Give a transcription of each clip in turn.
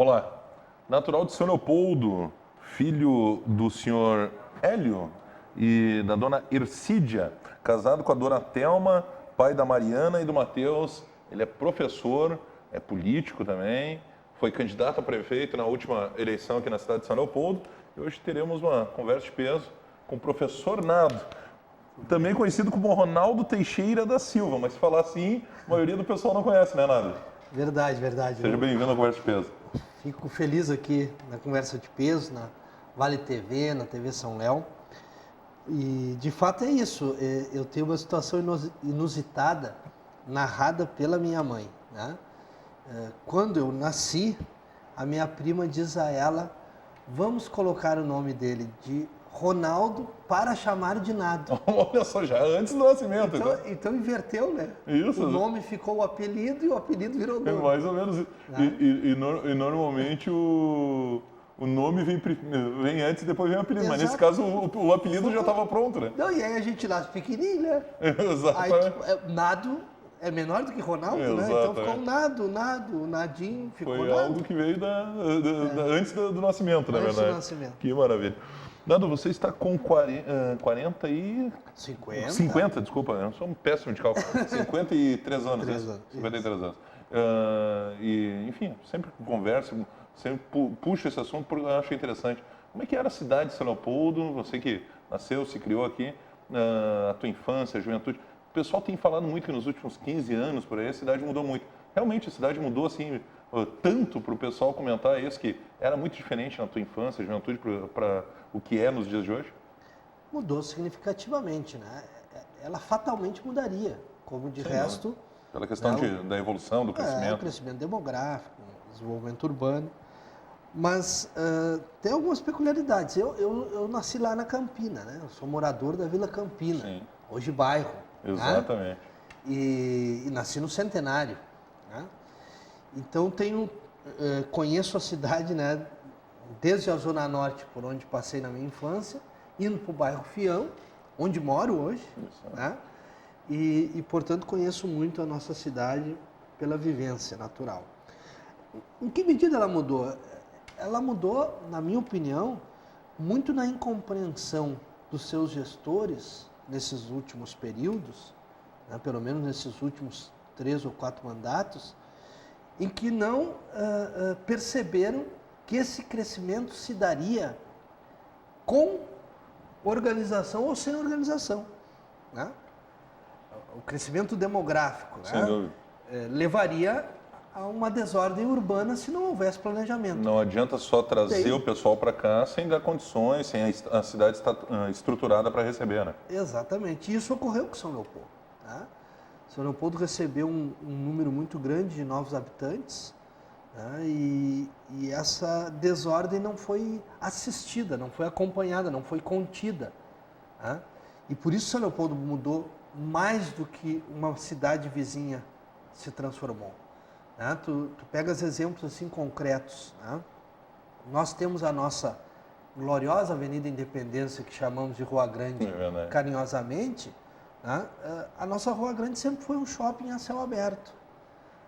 Olá, natural de São Leopoldo, filho do senhor Hélio e da dona Ercídia, casado com a dona Thelma, pai da Mariana e do Matheus. Ele é professor, é político também, foi candidato a prefeito na última eleição aqui na cidade de São Leopoldo. E hoje teremos uma conversa de peso com o professor Nado, também conhecido como Ronaldo Teixeira da Silva, mas se falar assim, a maioria do pessoal não conhece, né, Nado? Verdade, verdade. Seja bem-vindo à Conversa de Peso. Fico feliz aqui na Conversa de Peso, na Vale TV, na TV São Léo. E, de fato, é isso. Eu tenho uma situação inusitada narrada pela minha mãe, né? Quando eu nasci, a minha prima diz a ela, vamos colocar o nome dele de Ronaldo para chamar de Nado. Olha só, já antes do nascimento. Então inverteu, né? Isso. O nome ficou o apelido e o apelido virou nome. Mais ou menos. E normalmente o nome vem antes e depois vem o apelido. Exato. Mas nesse caso o apelido já estava pronto, né? Não, e aí a gente nasce pequenininho, né? Exato. Aí, Nado é menor do que Ronaldo, né? Então ficou o Nadinho, ficou Foi Nado. algo que veio antes do nascimento, na verdade. Antes do nascimento. Que maravilha. Nado, você está com 40 e... 50, desculpa, eu sou um péssimo de cálculo. 53 anos. 53 anos. E, enfim, sempre converso, sempre puxo esse assunto porque eu acho interessante. Como é que era a cidade de São Leopoldo? Você que nasceu, se criou aqui, a tua infância, a juventude. O pessoal tem falado muito que nos últimos 15 anos, por aí, a cidade mudou muito. Realmente, a cidade mudou, assim, tanto para o pessoal comentar isso, que era muito diferente na tua infância, juventude, para o que é nos dias de hoje? Mudou significativamente, né? Ela fatalmente mudaria, como de resto... Não. Pela questão da evolução, do crescimento. O crescimento demográfico, desenvolvimento urbano. Mas tem algumas peculiaridades. Eu nasci lá na Campina, né? Eu sou morador da Vila Campina, sim. Hoje bairro. Exatamente. Né? E nasci no Centenário. Né? Então conheço a cidade, né? Desde a Zona Norte, por onde passei na minha infância, indo para o bairro Fião, onde moro hoje. Né? E, portanto, conheço muito a nossa cidade pela vivência natural. Em que medida ela mudou? Ela mudou, na minha opinião, muito na incompreensão dos seus gestores nesses últimos períodos, né, pelo menos nesses últimos 3 ou 4 mandatos, em que não perceberam que esse crescimento se daria com organização ou sem organização. Né? O crescimento demográfico, né, levaria a uma desordem urbana se não houvesse planejamento. Não adianta só trazer o pessoal para cá sem dar condições, sem a cidade estar estruturada para receber, né? Exatamente. E isso ocorreu com São Leopoldo. Tá? São Leopoldo recebeu um número muito grande de novos habitantes, né? E essa desordem não foi assistida, não foi acompanhada, não foi contida. Tá? E por isso São Leopoldo mudou mais do que uma cidade vizinha se transformou. Né? Tu pegas exemplos assim concretos. Né? Nós temos a nossa gloriosa Avenida Independência, que chamamos de Rua Grande carinhosamente. Né? A nossa Rua Grande sempre foi um shopping a céu aberto.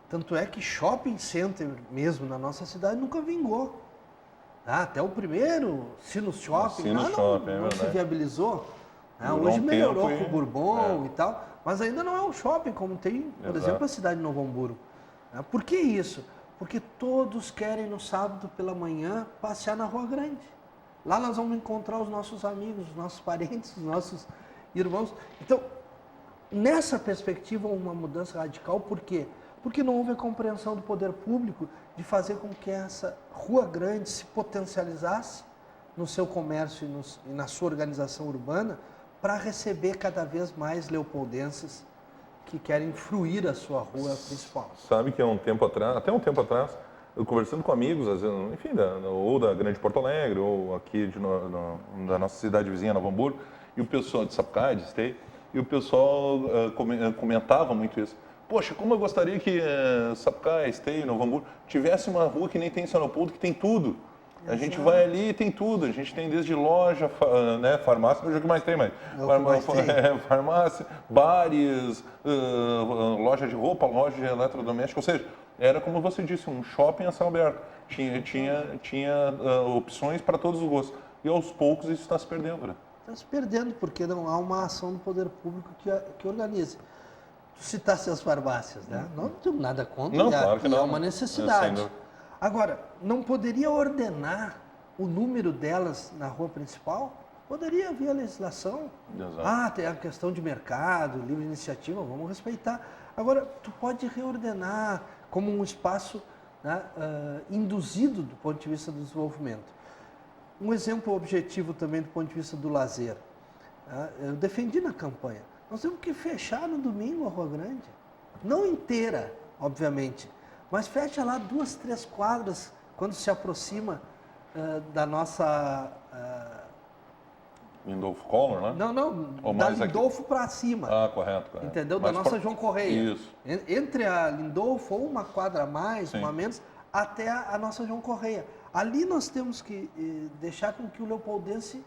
Tanto é que shopping center mesmo na nossa cidade nunca vingou. Até o primeiro Sinus Shopping não se viabilizou. Hoje melhorou com o Bourbon e tal, mas ainda não é um shopping como tem, por exemplo, a cidade de Novo Hamburgo. Por que isso? Porque todos querem no sábado pela manhã passear na Rua Grande. Lá nós vamos encontrar os nossos amigos, os nossos parentes, os nossos irmãos. Então, nessa perspectiva, uma mudança radical, por quê? Porque não houve a compreensão do poder público de fazer com que essa Rua Grande se potencializasse no seu comércio e na sua organização urbana para receber cada vez mais leopoldenses que querem fruir a sua rua principal. Sabe que até um tempo atrás, eu conversando com amigos, às vezes, enfim, ou da Grande Porto Alegre, ou aqui da nossa cidade vizinha, Novo Hamburgo, e o pessoal de Sapucaí, de Esteio, e o pessoal comentava muito isso. Poxa, como eu gostaria que Sapucaí, Esteio, Novo Hamburgo tivesse uma rua que nem tem em São Leopoldo, que tem tudo. A gente vai ali e tem tudo. A gente tem desde loja, né, farmácia, não sei o que mais tem, mas farmácia, bares, loja de roupa, loja de eletrodoméstico. Ou seja, era como você disse, um shopping a céu aberto. tinha opções para todos os gostos. E aos poucos isso está se perdendo, né? Está se perdendo, porque não há uma ação do poder público que organize. Tu citaste as farmácias, né? Não tenho nada contra, não, claro que não. É uma necessidade. Agora, não poderia ordenar o número delas na rua principal? Poderia via legislação. Exato. Tem a questão de mercado, livre iniciativa, vamos respeitar. Agora, tu pode reordenar como um espaço, né, induzido do ponto de vista do desenvolvimento. Um exemplo objetivo também do ponto de vista do lazer. Eu defendi na campanha. Nós temos que fechar no domingo a Rua Grande. Não inteira, obviamente, mas fecha lá 2, 3 quadras quando se aproxima da nossa... Lindolfo Collor, né? Não, da Lindolfo para cima. Correto. Entendeu? Da nossa João Correia. Isso. Entre a Lindolfo, ou uma quadra a mais, Sim. uma a menos, até a nossa João Correia. Ali nós temos que deixar com que o leopoldense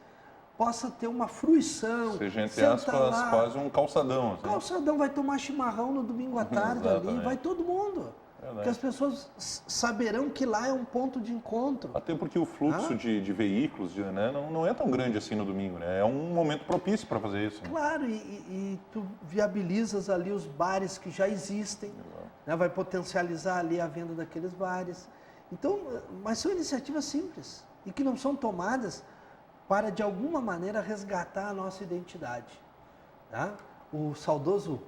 possa ter uma fruição. Seja, entre aspas, quase um calçadão. Assim. Calçadão, vai tomar chimarrão no domingo à tarde ali, vai todo mundo. Porque as pessoas saberão que lá é um ponto de encontro. Até porque o fluxo de veículos né, não é tão grande assim no domingo, né? É um momento propício para fazer isso. Né? Claro, e tu viabilizas ali os bares que já existem, né? Vai potencializar ali a venda daqueles bares. Então, mas são iniciativas simples e que não são tomadas para, de alguma maneira, resgatar a nossa identidade. Tá? O saudoso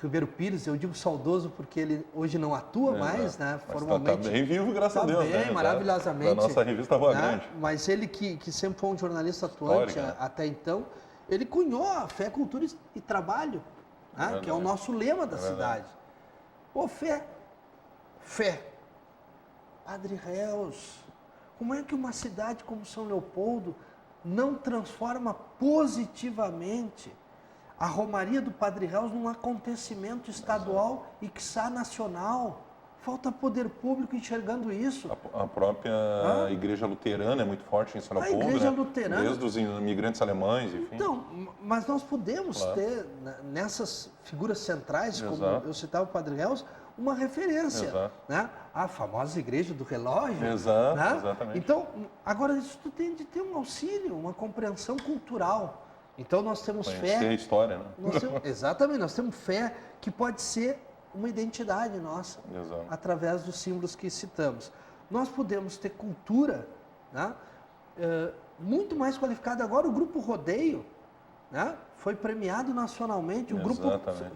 Ribeiro Pires, eu digo saudoso porque ele hoje não atua mais, né, formalmente. Está bem vivo, graças a Deus. Bem, né? maravilhosamente. Da nossa revista Rua Grande. Mas ele que sempre foi um jornalista atuante até então, ele cunhou a fé, cultura e trabalho, né, que é o nosso lema da cidade. Pô, fé. Padre Réus, como é que uma cidade como São Leopoldo não transforma positivamente a Romaria do Padre Réus num acontecimento estadual e quiçá nacional? Falta poder público enxergando isso. A própria igreja luterana é muito forte em São Leopoldo, a igreja luterana, desde os imigrantes alemães, enfim. Então, mas nós podemos ter, nessas figuras centrais, como eu citava o Padre Réus, uma referência, né? A famosa igreja do relógio. Né? Exatamente. Então, agora isso tu tem de ter um auxílio, uma compreensão cultural. Então nós temos fé. Conhecer a história, né? Exatamente, nós temos fé que pode ser uma identidade nossa, através dos símbolos que citamos. Nós podemos ter cultura, né? Muito mais qualificada. Agora o Grupo Rodeio, né? Foi premiado nacionalmente. O grupo,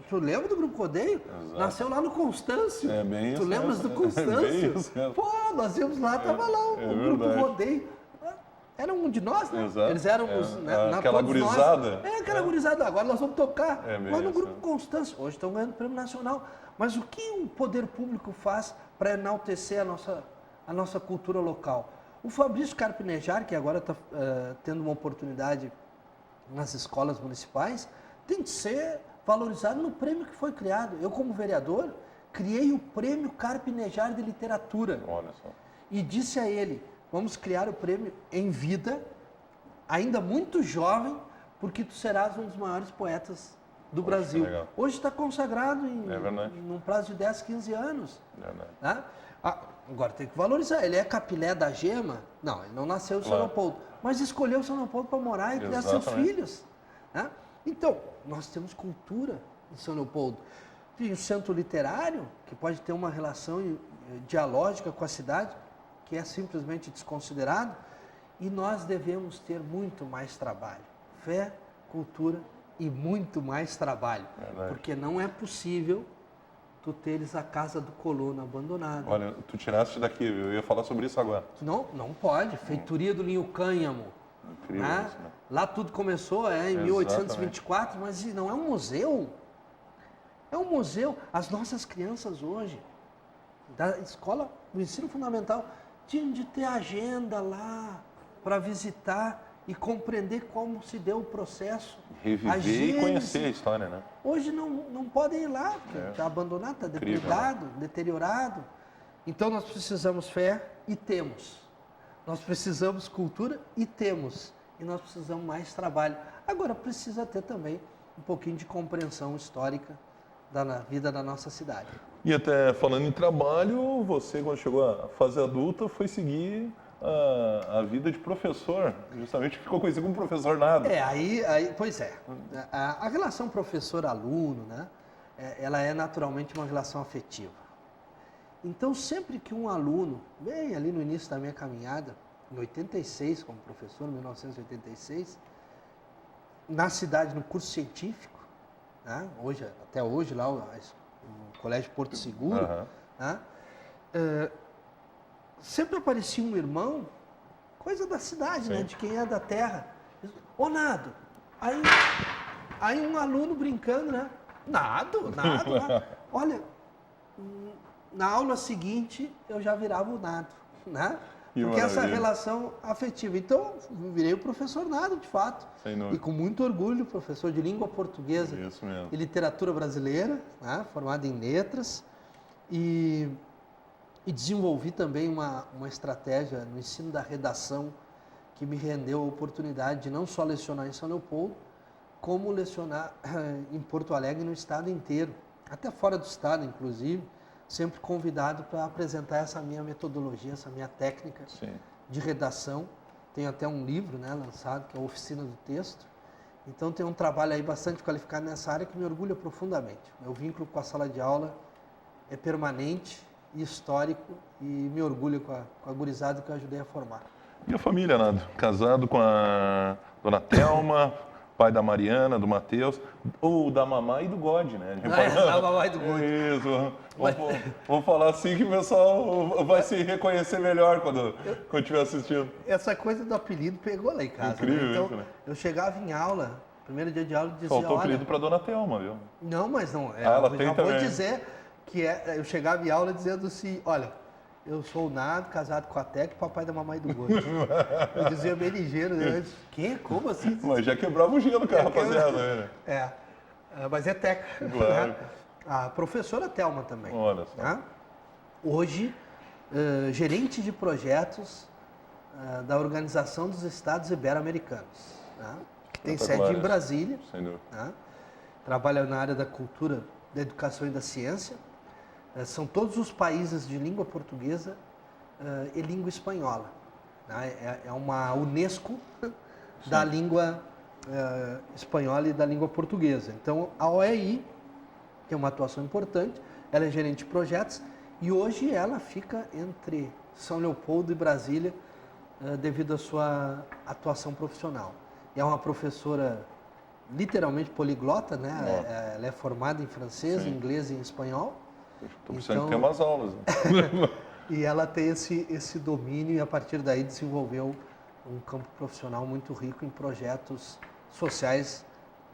tu lembra do Grupo Rodeio? Nasceu lá no Constâncio. Bem tu lembras do Constâncio? Pô, nós íamos lá, estava lá o Grupo Rodeio. Era um de nós, né? Eles eram aquela gurizada. Aquela gurizada. Agora nós vamos tocar lá no Grupo Constâncio. Hoje estão ganhando prêmio nacional. Mas o que o poder público faz para enaltecer a nossa cultura local? O Fabrício Carpinejar, que agora está tendo uma oportunidade nas escolas municipais, tem que ser valorizado no prêmio que foi criado. Eu, como vereador, criei o Prêmio Carpinejar de Literatura. Olha só. E disse a ele, vamos criar o prêmio em vida, ainda muito jovem, porque tu serás um dos maiores poetas do Brasil. Hoje está consagrado num prazo de 10, 15 anos. Né? Agora tem que valorizar. Ele é capilé da Gema? Não, ele não nasceu em São Leopoldo. Mas escolheu São Leopoldo para morar e criar seus filhos. Né? Então, nós temos cultura em São Leopoldo. Tem o centro literário, que pode ter uma relação dialógica com a cidade, que é simplesmente desconsiderado. E nós devemos ter muito mais trabalho. Fé, cultura e muito mais trabalho. Porque não é possível tu teres a Casa do Colono abandonada. Olha, tu tiraste daqui, eu ia falar sobre isso agora. Não pode. Feitoria do Linho Cânhamo. Incrível isso, né? Lá tudo começou em 1824, mas não é um museu. É um museu. As nossas crianças hoje, da escola, do ensino fundamental, tinham de ter agenda lá para visitar e compreender como se deu o processo. Reviver e conhecer a história, né? Hoje não podem ir lá, porque está abandonado, está depredado, deteriorado. Então nós precisamos fé e temos. Nós precisamos cultura e temos. E nós precisamos mais trabalho. Agora precisa ter também um pouquinho de compreensão histórica da vida da nossa cidade. E até falando em trabalho, você, quando chegou à fase adulta, foi seguir a vida de professor. Justamente ficou conhecido como professor nada. Pois é. A relação professor-aluno, né, ela é naturalmente uma relação afetiva. Então, sempre que um aluno, bem ali no início da minha caminhada, em 86 como professor, 1986, na cidade, no curso científico, né, até hoje lá o Colégio Porto Seguro, né, sempre aparecia um irmão, coisa da cidade, né, de quem é da terra. Ô, Nado, aí um aluno brincando, né? Nado. Olha, na aula seguinte eu já virava o Nado, né? Porque essa relação afetiva. Então, virei o professor Nado, de fato. E com muito orgulho, professor de língua portuguesa e literatura brasileira, né? Formado em letras. E desenvolvi também uma estratégia no ensino da redação que me rendeu a oportunidade de não só lecionar em São Leopoldo, como lecionar em Porto Alegre no estado inteiro, até fora do estado, inclusive, sempre convidado para apresentar essa minha metodologia, essa minha técnica de redação. Tenho até um livro, né, lançado, que é a Oficina do Texto. Então, tem um trabalho aí bastante qualificado nessa área que me orgulha profundamente. Meu vínculo com a sala de aula é permanente e histórico e me orgulho com a gurizada que eu ajudei a formar. E a família, Nado? Casado com a dona Thelma, pai da Mariana, do Matheus, ou da mamãe e do God, né? Da mamãe e do God. Isso. Vou falar assim que o pessoal vai se reconhecer melhor quando estiver assistindo. Essa coisa do apelido pegou lá em casa. Incrível, né? Então, isso, né? Eu chegava em aula, primeiro dia de aula, dizia, Faltou apelido para dona Thelma, viu? Não, mas não. Ela tem também. Vou dizer que eu chegava em aula dizendo assim, olha, eu sou o Nado, casado com a Teca e papai da mamãe do Gordo. Eu dizia bem ligeiro, né? Quem? Como assim? Mas já quebrava o gelo com a rapaziada, né? Mas é Teca. Claro. Né? A professora Thelma também. Olha só. Né? Hoje, gerente de projetos da Organização dos Estados Ibero-Americanos, né? Que tem sede em Brasília. Sem dúvida. Né? Trabalha na área da cultura, da educação e da ciência. São todos os países de língua portuguesa e língua espanhola. Né? É uma Unesco da língua espanhola e da língua portuguesa. Então, a OEI tem uma atuação importante, ela é gerente de projetos e hoje ela fica entre São Leopoldo e Brasília devido à sua atuação profissional. É uma professora literalmente poliglota, né? Ela é formada em francês, inglês e em espanhol. Estou precisando ter umas aulas. Né? E ela tem esse domínio e a partir daí desenvolveu um campo profissional muito rico em projetos sociais,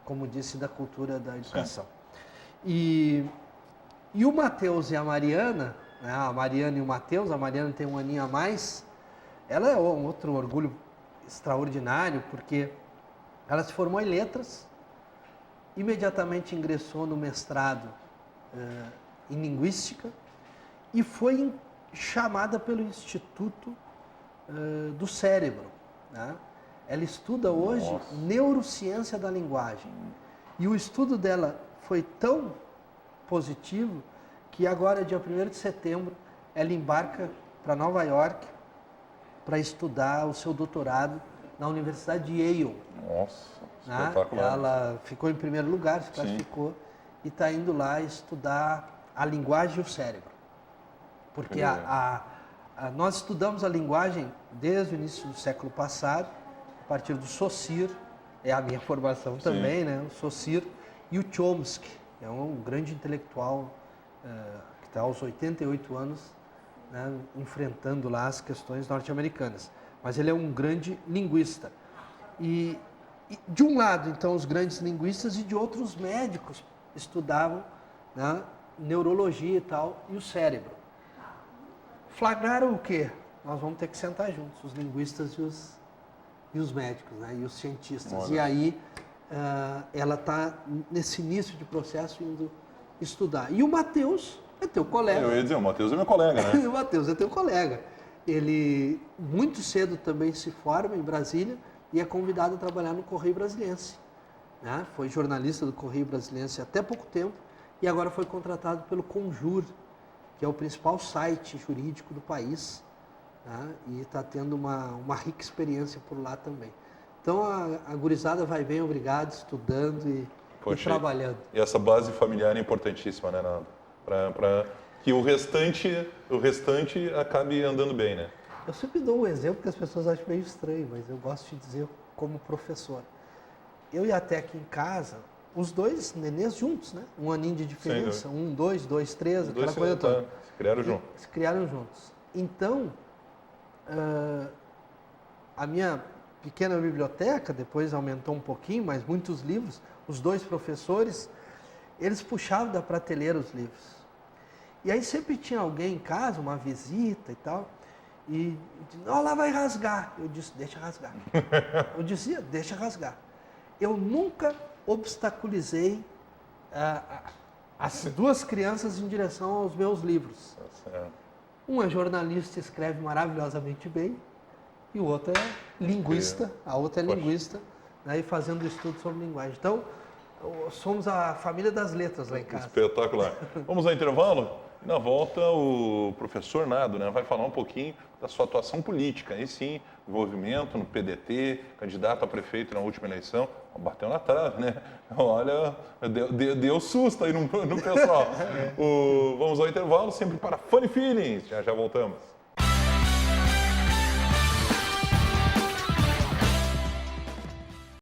como disse, da cultura da educação. E o Matheus e a Mariana, né, a Mariana e o Matheus, a Mariana tem um aninho a mais, ela é um outro orgulho extraordinário, porque ela se formou em letras, imediatamente ingressou no mestrado em linguística e foi chamada pelo Instituto do Cérebro. Né? Ela estuda hoje neurociência da linguagem. E o estudo dela foi tão positivo que agora, dia 1º de setembro, ela embarca para Nova York para estudar o seu doutorado na Universidade de Yale. Nossa, né? espetacular. Ela ficou em primeiro lugar, se classificou, e está indo lá estudar a linguagem e o cérebro. Porque nós estudamos a linguagem desde o início do século passado, a partir do Saussure, é a minha formação também, né? O Saussure e o Chomsky, é um grande intelectual que está aos 88 anos, né, enfrentando lá as questões norte-americanas. Mas ele é um grande linguista. E de um lado, então, os grandes linguistas e de outros médicos estudavam, né, neurologia e tal, e o cérebro. Flagraram o quê? Nós vamos ter que sentar juntos, os linguistas e os médicos, né, e os cientistas. Olha. E aí ela está nesse início de processo indo estudar. E o Matheus é teu colega. Eu ia dizer, o Matheus é meu colega, né? O Matheus é teu colega. Ele muito cedo também se forma em Brasília e é convidado a trabalhar no Correio Brasiliense. Né? Foi jornalista do Correio Brasiliense até pouco tempo e agora foi contratado pelo Conjur, que é o principal site jurídico do país, tá? E está tendo uma rica experiência por lá também. Então a gurizada vai bem, obrigado, estudando e trabalhando. E essa base familiar é importantíssima, né, Nando? Para que o restante acabe andando bem, né? Eu sempre dou um exemplo que as pessoas acham meio estranho, mas eu gosto de dizer como professor. Eu e a Teca em casa, os dois nenês juntos, né? Um aninho de diferença, 1, 2, 2, 3, aquela coisa toda. Se criaram juntos. Se criaram juntos. Então, a minha pequena biblioteca, depois aumentou um pouquinho, mas muitos livros, os dois professores, eles puxavam da prateleira os livros. E aí sempre tinha alguém em casa, uma visita e tal, e ó, lá vai rasgar. Eu disse, deixa rasgar. Eu dizia, deixa rasgar. Eu nunca obstaculizei as duas crianças em direção aos meus livros. Um é jornalista e escreve maravilhosamente bem, e o outro é linguista, a outra é linguista, né, e fazendo estudo sobre linguagem. Então, somos a família das letras lá em casa. Espetacular. Vamos ao intervalo? E na volta, o professor Nando, né, vai falar um pouquinho da sua atuação política. Aí sim, envolvimento no PDT, candidato a prefeito na última eleição. Bateu na trave, né? Olha, deu susto aí no pessoal. Vamos ao intervalo, sempre para Funny Feelings. Já voltamos.